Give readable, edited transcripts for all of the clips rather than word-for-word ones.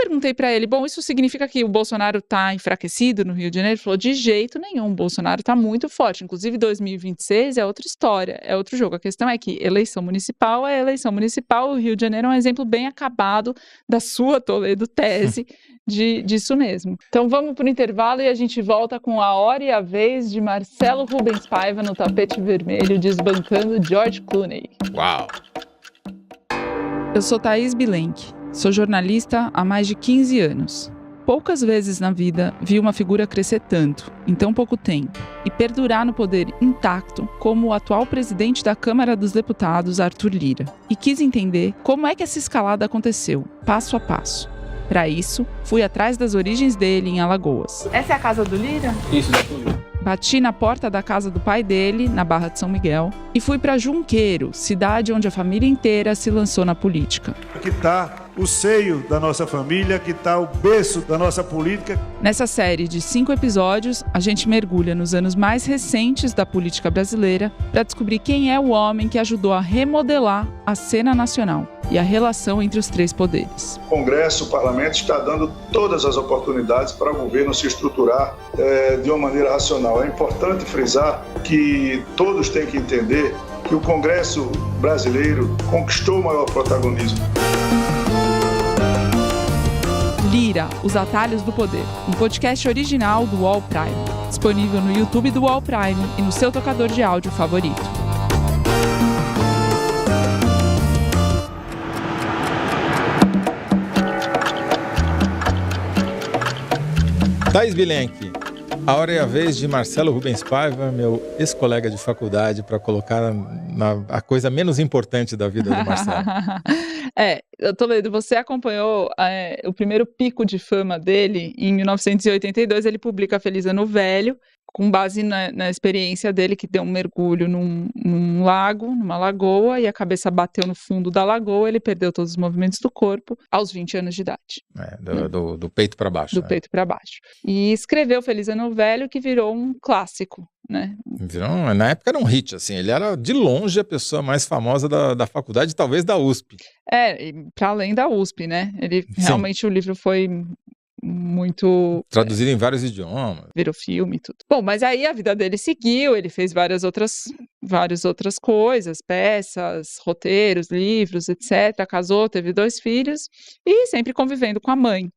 perguntei para ele, bom, isso significa que o Bolsonaro está enfraquecido no Rio de Janeiro? Ele falou, de jeito nenhum, o Bolsonaro está muito forte. Inclusive, 2026 é outra história, é outro jogo. A questão é que eleição municipal é eleição municipal. O Rio de Janeiro é um exemplo bem acabado da sua, Toledo, tese disso mesmo. Então, vamos para o intervalo e a gente volta com A Hora e a Vez de Marcelo Rubens Paiva no tapete vermelho, desbancando George Clooney. Uau! Eu sou Thaís Bilenque. Sou jornalista há mais de 15 anos. Poucas vezes na vida vi uma figura crescer tanto, em tão pouco tempo, e perdurar no poder intacto como o atual presidente da Câmara dos Deputados, Arthur Lira. E quis entender como é que essa escalada aconteceu, passo a passo. Para isso, fui atrás das origens dele em Alagoas. Essa é a casa do Lira? Isso, da Lira. Bati na porta da casa do pai dele, na Barra de São Miguel, e fui para Junqueiro, cidade onde a família inteira se lançou na política. Aqui está o seio da nossa família, aqui está o berço da nossa política. Nessa série de 5 episódios, a gente mergulha nos anos mais recentes da política brasileira para descobrir quem é o homem que ajudou a remodelar a cena nacional e a relação entre os 3 poderes. O Congresso, o Parlamento, está dando todas as oportunidades para o governo se estruturar de uma maneira racional. É importante frisar que todos têm que entender que o Congresso brasileiro conquistou o maior protagonismo. Lira, Os Atalhos do Poder, um podcast original do UOL Prime, disponível no YouTube do UOL Prime e no seu tocador de áudio favorito. Thaís Bilenque, A Hora e a Vez de Marcelo Rubens Paiva, meu ex-colega de faculdade, para colocar a coisa menos importante da vida do Marcelo. Toledo, você acompanhou o primeiro pico de fama dele em 1982, ele publica Feliz Ano Velho, com base na experiência dele, que deu um mergulho num lago, numa lagoa, e a cabeça bateu no fundo da lagoa, ele perdeu todos os movimentos do corpo aos 20 anos de idade. Do peito para baixo. Do peito para baixo. E escreveu Feliz Ano Velho, que virou um clássico, né? Na época era um hit, assim, ele era de longe a pessoa mais famosa da faculdade, talvez da USP. Para além da USP, né? Realmente o livro foi muito... traduzido em vários idiomas. Virou filme e tudo. Bom, mas aí a vida dele seguiu, ele fez várias outras coisas, peças, roteiros, livros, etc. Casou, teve 2 filhos e sempre convivendo com a mãe.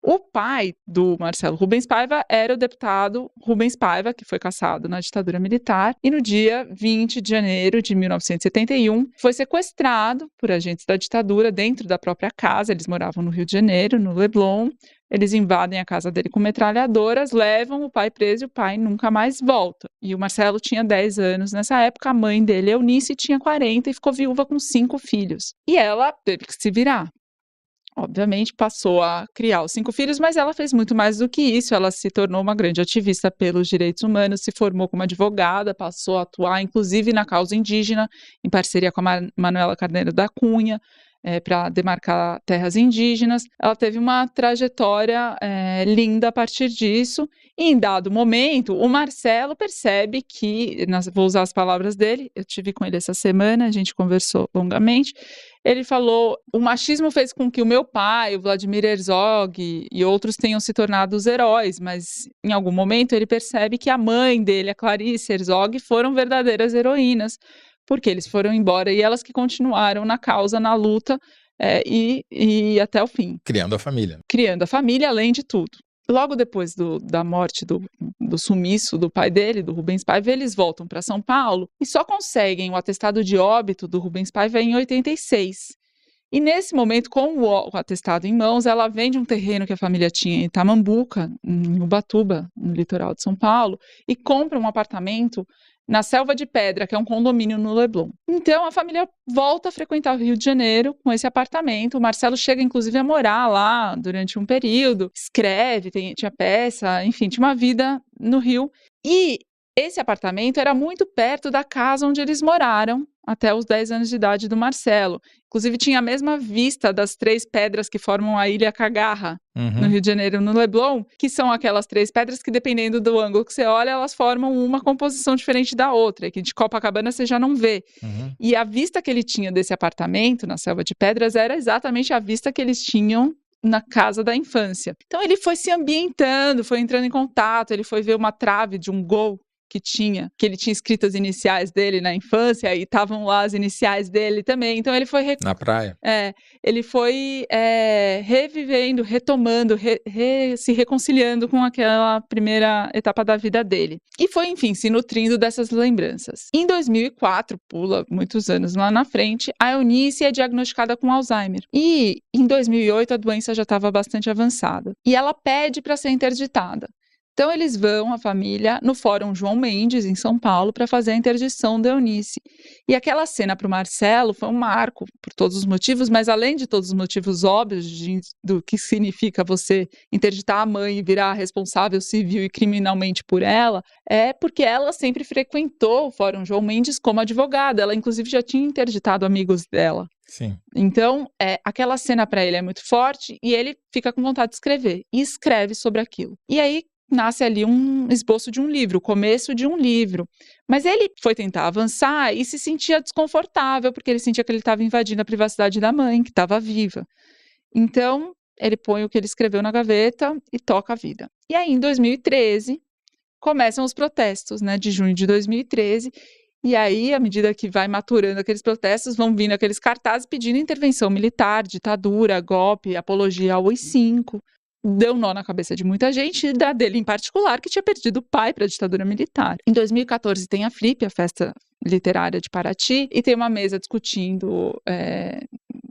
O pai do Marcelo Rubens Paiva era o deputado Rubens Paiva, que foi cassado na ditadura militar, e no dia 20 de janeiro de 1971 foi sequestrado por agentes da ditadura dentro da própria casa. Eles moravam no Rio de Janeiro, no Leblon. Eles invadem a casa dele com metralhadoras, levam o pai preso e o pai nunca mais volta. E o Marcelo tinha 10 anos nessa época, a mãe dele, Eunice, tinha 40 e ficou viúva com 5 filhos. E ela teve que se virar. Obviamente, passou a criar os 5 filhos, mas ela fez muito mais do que isso. Ela se tornou uma grande ativista pelos direitos humanos, se formou como advogada, passou a atuar, inclusive, na causa indígena, em parceria com a Manuela Carneiro da Cunha, para demarcar terras indígenas. Ela teve uma trajetória linda a partir disso. E, em dado momento, o Marcelo percebe que, vou usar as palavras dele, eu tive com ele essa semana, a gente conversou longamente. Ele falou, o machismo fez com que o meu pai, o Vladimir Herzog e outros tenham se tornado os heróis, mas em algum momento ele percebe que a mãe dele, a Clarice Herzog, foram verdadeiras heroínas, porque eles foram embora e elas que continuaram na causa, na luta e até o fim. Criando a família. Criando a família, além de tudo. Logo depois da morte do sumiço do pai dele, do Rubens Paiva, eles voltam para São Paulo e só conseguem o atestado de óbito do Rubens Paiva em 86. E nesse momento, com o atestado em mãos, ela vende um terreno que a família tinha em Itamambuca, em Ubatuba, no litoral de São Paulo, e compra um apartamento na Selva de Pedra, que é um condomínio no Leblon. Então, a família volta a frequentar o Rio de Janeiro com esse apartamento. O Marcelo chega, inclusive, a morar lá durante um período, escreve, tinha peça, enfim, tinha uma vida no Rio. E esse apartamento era muito perto da casa onde eles moraram até os 10 anos de idade do Marcelo. Inclusive, tinha a mesma vista das 3 pedras que formam a Ilha Cagarra, no Rio de Janeiro, no Leblon, que são aquelas 3 pedras que, dependendo do ângulo que você olha, elas formam uma composição diferente da outra, que de Copacabana você já não vê. E a vista que ele tinha desse apartamento, na Selva de Pedras, era exatamente a vista que eles tinham na casa da infância. Então ele foi se ambientando, foi entrando em contato, ele foi ver uma trave de um gol que ele tinha escrito as iniciais dele na infância, e estavam lá as iniciais dele também. Então ele foi Na praia. ele foi revivendo, retomando, se reconciliando com aquela primeira etapa da vida dele. E foi, enfim, se nutrindo dessas lembranças. Em 2004, pula muitos anos lá na frente, a Eunice é diagnosticada com Alzheimer. E em 2008 a doença já estava bastante avançada. E ela pede para ser interditada. Então eles vão, a família, no Fórum João Mendes, em São Paulo, para fazer a interdição da Eunice. E aquela cena para o Marcelo foi um marco, por todos os motivos, mas além de todos os motivos óbvios do que significa você interditar a mãe e virar responsável civil e criminalmente por ela, é porque ela sempre frequentou o Fórum João Mendes como advogada. Ela, inclusive, já tinha interditado amigos dela. Sim. Então, aquela cena para ele é muito forte e ele fica com vontade de escrever. E escreve sobre aquilo. E aí, nasce ali um esboço de um livro, o começo de um livro. Mas ele foi tentar avançar e se sentia desconfortável, porque ele sentia que ele estava invadindo a privacidade da mãe, que estava viva. Então, ele põe o que ele escreveu na gaveta e toca a vida. E aí, em 2013, começam os protestos, né, de junho de 2013. E aí, à medida que vai maturando aqueles protestos, vão vindo aqueles cartazes pedindo intervenção militar, ditadura, golpe, apologia ao AI-5. Deu nó na cabeça de muita gente, da dele em particular, que tinha perdido o pai para a ditadura militar. Em 2014 tem a Flip, a Festa Literária de Paraty, e tem uma mesa discutindo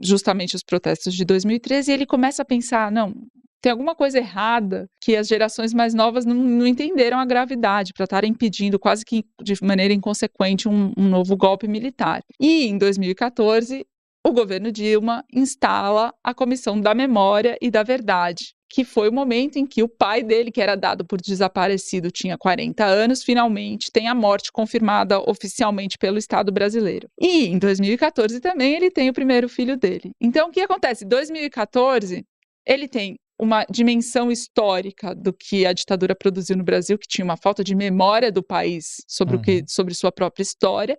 justamente os protestos de 2013, e ele começa a pensar, não, tem alguma coisa errada que as gerações mais novas não entenderam a gravidade para estarem pedindo quase que de maneira inconsequente um novo golpe militar. E em 2014, o governo Dilma instala a Comissão da Memória e da Verdade, que foi o momento em que o pai dele, que era dado por desaparecido, tinha 40 anos, finalmente tem a morte confirmada oficialmente pelo Estado brasileiro. E em 2014 também ele tem o primeiro filho dele. Então o que acontece? Em 2014 ele tem uma dimensão histórica do que a ditadura produziu no Brasil, que tinha uma falta de memória do país sobre sua própria história.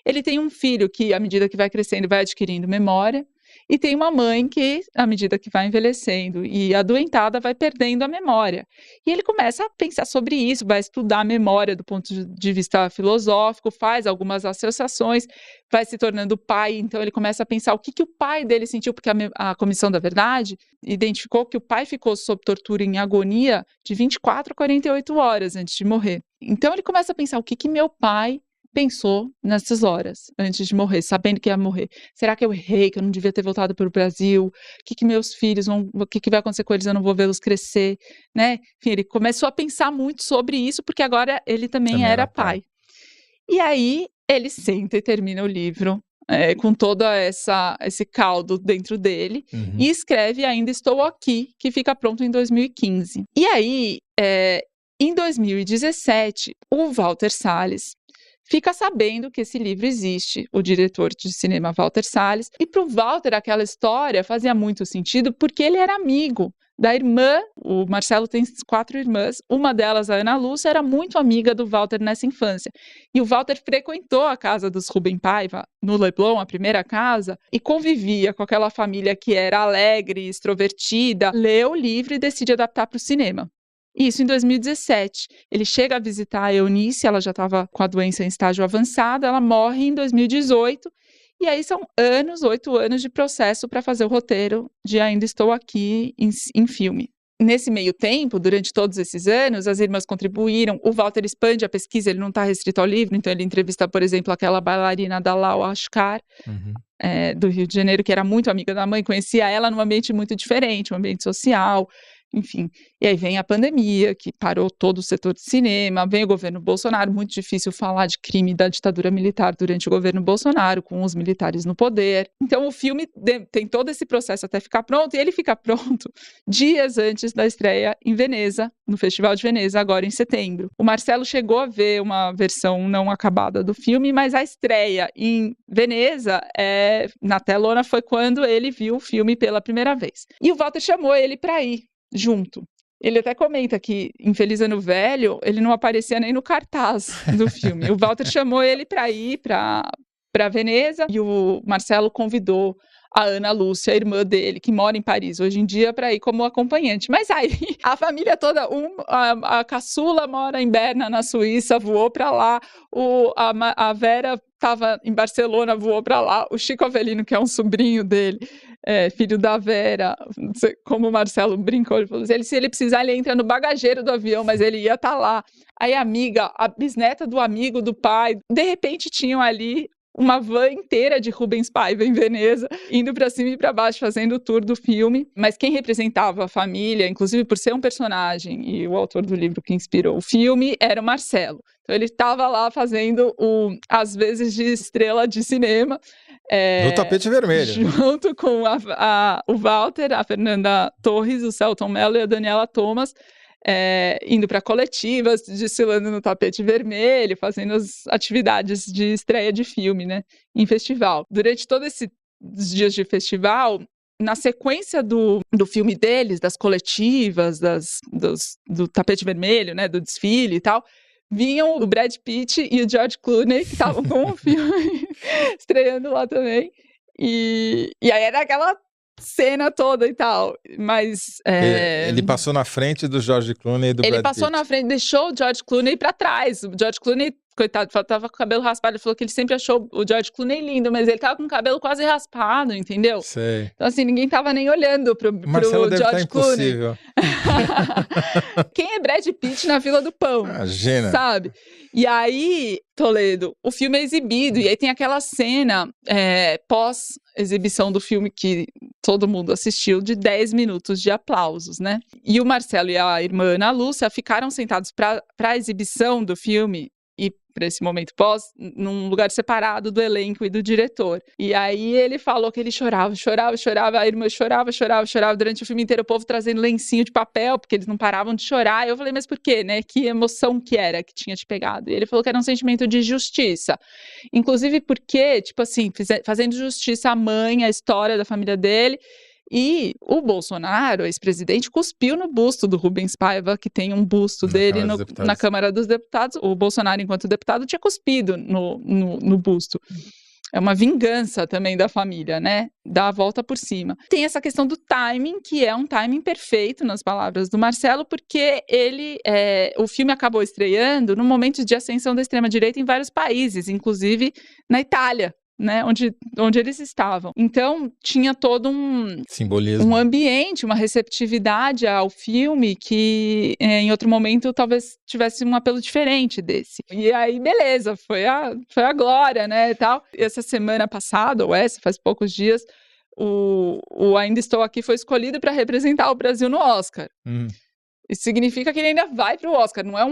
Ele tem um filho que, à medida que vai crescendo, vai adquirindo memória. E tem uma mãe que, à medida que vai envelhecendo e adoentada, vai perdendo a memória. E ele começa a pensar sobre isso, vai estudar a memória do ponto de vista filosófico, faz algumas associações, vai se tornando pai. Então ele começa a pensar o que o pai dele sentiu, porque a Comissão da Verdade identificou que o pai ficou sob tortura em agonia de 24 a 48 horas antes de morrer. Então ele começa a pensar o que meu pai pensou nessas horas, antes de morrer, sabendo que ia morrer. Será que eu errei, que eu não devia ter voltado para o Brasil? O que meus filhos vão... O que vai acontecer com eles? Eu não vou vê-los crescer, né? Enfim, ele começou a pensar muito sobre isso, porque agora ele também era pai. E aí, ele senta e termina o livro, com todo esse caldo dentro dele, e escreve Ainda Estou Aqui, que fica pronto em 2015. E aí, em 2017, o Walter Salles fica sabendo que esse livro existe, o diretor de cinema Walter Salles, e para o Walter aquela história fazia muito sentido porque ele era amigo da irmã. O Marcelo tem 4 irmãs, uma delas, a Ana Lúcia, era muito amiga do Walter nessa infância, e o Walter frequentou a casa dos Rubem Paiva, no Leblon, a primeira casa, e convivia com aquela família que era alegre, extrovertida, leu o livro e decide adaptar para o cinema. Isso em 2017. Ele chega a visitar a Eunice, ela já estava com a doença em estágio avançado, ela morre em 2018, e aí são 8 anos de processo para fazer o roteiro de Ainda Estou Aqui em filme. Nesse meio tempo, durante todos esses anos, as irmãs contribuíram, o Walter expande a pesquisa, ele não está restrito ao livro, então ele entrevista, por exemplo, aquela bailarina Dalal Ashkar, do Rio de Janeiro, que era muito amiga da mãe, conhecia ela num ambiente muito diferente, um ambiente social, enfim. E aí vem a pandemia, que parou todo o setor de cinema, vem o governo Bolsonaro, muito difícil falar de crime da ditadura militar durante o governo Bolsonaro, com os militares no poder. Então o filme tem todo esse processo até ficar pronto, e ele fica pronto dias antes da estreia em Veneza, no Festival de Veneza, agora em setembro. O Marcelo chegou a ver uma versão não acabada do filme, mas a estreia em Veneza, na telona, foi quando ele viu o filme pela primeira vez. E o Walter chamou ele para ir junto. Ele até comenta que em Feliz Ano Velho ele não aparecia nem no cartaz do filme. O Walter chamou ele para ir para Veneza, e o Marcelo convidou a Ana Lúcia, a irmã dele, que mora em Paris hoje em dia, para ir como acompanhante. Mas aí a família toda, a caçula mora em Berna, na Suíça, voou para lá, a Vera estava em Barcelona, voou para lá, o Chico Avelino, que é um sobrinho dele, filho da Vera, como o Marcelo brincou, ele falou assim, se ele precisar, ele entra no bagageiro do avião, mas ele ia estar lá. Aí a amiga, a bisneta do amigo do pai, de repente tinham ali uma van inteira de Rubens Paiva em Veneza, indo para cima e para baixo, fazendo o tour do filme. Mas quem representava a família, inclusive por ser um personagem e o autor do livro que inspirou o filme, era o Marcelo. Então ele estava lá fazendo, às vezes, de estrela de cinema. No tapete vermelho. Junto com o Walter, a Fernanda Torres, o Celton Mello e a Daniela Thomas, indo para coletivas, desfilando no tapete vermelho, fazendo as atividades de estreia de filme, né, em festival. Durante todos esses dias de festival, na sequência do filme deles, das coletivas, do tapete vermelho, né, do desfile e tal, vinham o Brad Pitt e o George Clooney, que estavam com o filme estreando lá também. E aí era aquela cena toda e tal, mas... Ele passou na frente do George Clooney e do Brad Pitt. Ele passou na frente, deixou o George Clooney pra trás. O George Clooney, coitado, tava com o cabelo raspado, ele falou que ele sempre achou o George Clooney lindo, mas ele tava com o cabelo quase raspado, entendeu? Sei. Então assim, ninguém tava nem olhando pro Marcelo deve George Clooney. Impossível. Quem é Brad Pitt na fila do pão? Imagina. Sabe? E aí, Toledo, o filme é exibido, e aí tem aquela cena pós-exibição do filme que todo mundo assistiu, de 10 minutos de aplausos, né? E o Marcelo e a irmã Ana Lúcia ficaram sentados para a exibição do filme e para esse momento pós, num lugar separado do elenco e do diretor. E aí ele falou que ele chorava, a irmã chorava durante o filme inteiro, o povo trazendo lencinho de papel, porque eles não paravam de chorar. Eu falei, mas por quê, né? Que emoção que era que tinha te pegado? E ele falou que era um sentimento de justiça. Inclusive porque, tipo assim, fazendo justiça à mãe, à história da família dele. E o Bolsonaro, ex-presidente, cuspiu no busto do Rubens Paiva, que tem um busto dele na Câmara dos Deputados. O Bolsonaro, enquanto deputado, tinha cuspido no busto. É uma vingança também da família, né? Dá a volta por cima. Tem essa questão do timing, que é um timing perfeito, nas palavras do Marcelo, porque o filme acabou estreando no momento de ascensão da extrema-direita em vários países, inclusive na Itália, né, onde eles estavam. Então, tinha todo um simbolismo, um ambiente, uma receptividade ao filme que, em outro momento, talvez tivesse um apelo diferente desse. E aí, beleza, foi a glória, né, e tal. Essa semana passada, faz poucos dias, o Ainda Estou Aqui foi escolhido para representar o Brasil no Oscar. Isso significa que ele ainda vai para o Oscar, não é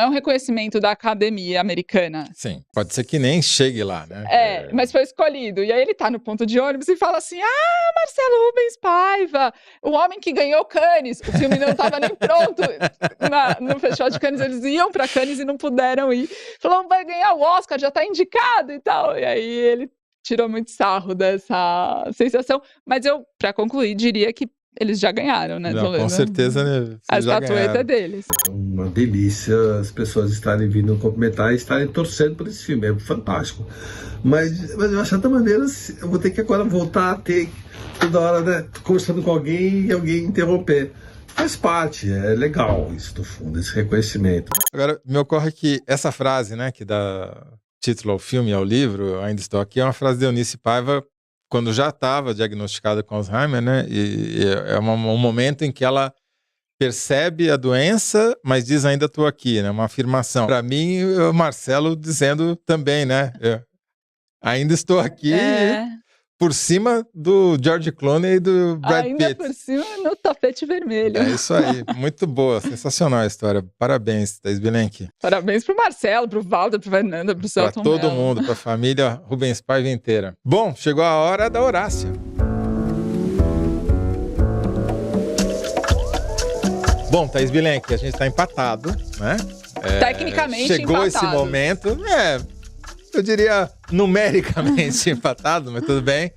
um reconhecimento da academia americana. Sim, pode ser que nem chegue lá, né? Mas foi escolhido. E aí ele tá no ponto de ônibus e fala assim, Marcelo Rubens Paiva, o homem que ganhou Cannes. O filme não estava nem pronto no Festival de Cannes, eles iam para Cannes e não puderam ir. Falou, vai ganhar o Oscar, já tá indicado e tal. E aí ele tirou muito sarro dessa sensação. Mas eu, para concluir, diria que eles já ganharam, né? Não, com certeza, né? A estatueta é deles. É uma delícia as pessoas estarem vindo cumprimentar e estarem torcendo por esse filme. É fantástico. Mas eu acho, de certa maneira, eu vou ter que agora voltar a ter toda hora, né, conversando com alguém e alguém interromper. Faz parte, é legal isso, no fundo, esse reconhecimento. Agora, me ocorre que essa frase, né, que dá título ao filme e ao livro, Ainda Estou Aqui, é uma frase de Eunice Paiva, quando já estava diagnosticada com Alzheimer, né? E é um momento em que ela percebe a doença, mas diz ainda estou aqui, né? Uma afirmação. Para mim, o Marcelo dizendo também, né? Ainda estou aqui por cima do George Clooney e do Brad Pitt. Ainda por cima no tapete vermelho. É isso aí, muito boa, sensacional a história. Parabéns, Thaís Bilenque. Parabéns pro Marcelo, pro Walter, pro Fernanda, pro Celton Mello. Pra todo mundo, pra família Rubens Paiva inteira. Bom, chegou a hora da Horácia. Bom, Thaís Bilenque, a gente tá empatado, né? Tecnicamente chegou empatado. Esse momento, eu diria numericamente empatado, mas tudo bem.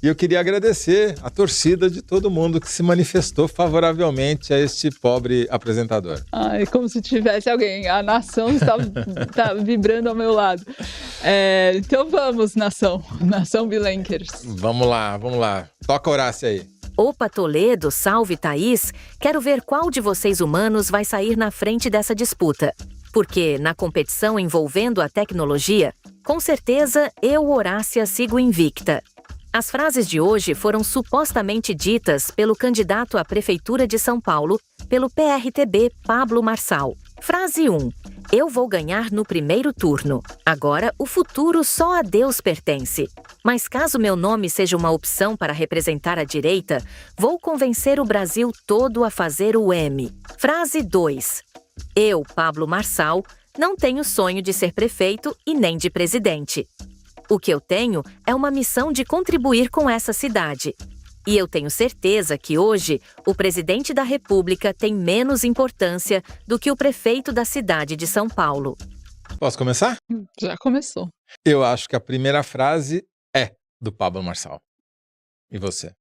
E eu queria agradecer a torcida de todo mundo que se manifestou favoravelmente a este pobre apresentador. Ai, como se tivesse alguém. A nação está vibrando ao meu lado. Então vamos, nação. Nação Bilenkers. Vamos lá. Toca a Horácia aí. Opa Toledo, salve Thaís. Quero ver qual de vocês humanos vai sair na frente dessa disputa. Porque, na competição envolvendo a tecnologia, com certeza eu, Horácia, sigo invicta. As frases de hoje foram supostamente ditas pelo candidato à Prefeitura de São Paulo, pelo PRTB Pablo Marçal. Frase 1. Eu vou ganhar no primeiro turno. Agora, o futuro só a Deus pertence. Mas caso meu nome seja uma opção para representar a direita, vou convencer o Brasil todo a fazer o M. Frase 2. Eu, Pablo Marçal, não tenho sonho de ser prefeito e nem de presidente. O que eu tenho é uma missão de contribuir com essa cidade. E eu tenho certeza que hoje o presidente da República tem menos importância do que o prefeito da cidade de São Paulo. Posso começar? Já começou. Eu acho que a primeira frase é do Pablo Marçal. E você?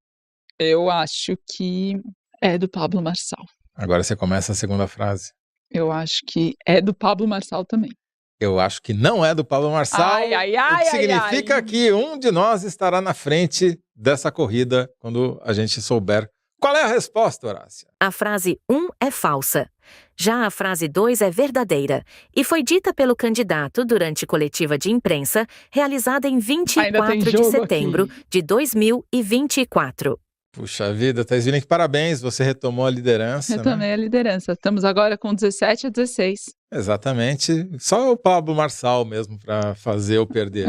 Eu acho que é do Pablo Marçal. Agora você começa a segunda frase. Eu acho que é do Pablo Marçal também. Eu acho que não é do Pablo Marçal, o que significa que um de nós estará na frente dessa corrida quando a gente souber qual é a resposta, Horácia. A frase 1 é falsa. Já a frase 2 é verdadeira e foi dita pelo candidato durante coletiva de imprensa realizada em 24 de setembro de 2024. Puxa vida, Thaís Bilenk, parabéns, você retomou a liderança. Retomei a liderança. Estamos agora com 17-16. Exatamente. Só o Pablo Marçal mesmo para fazer eu perder.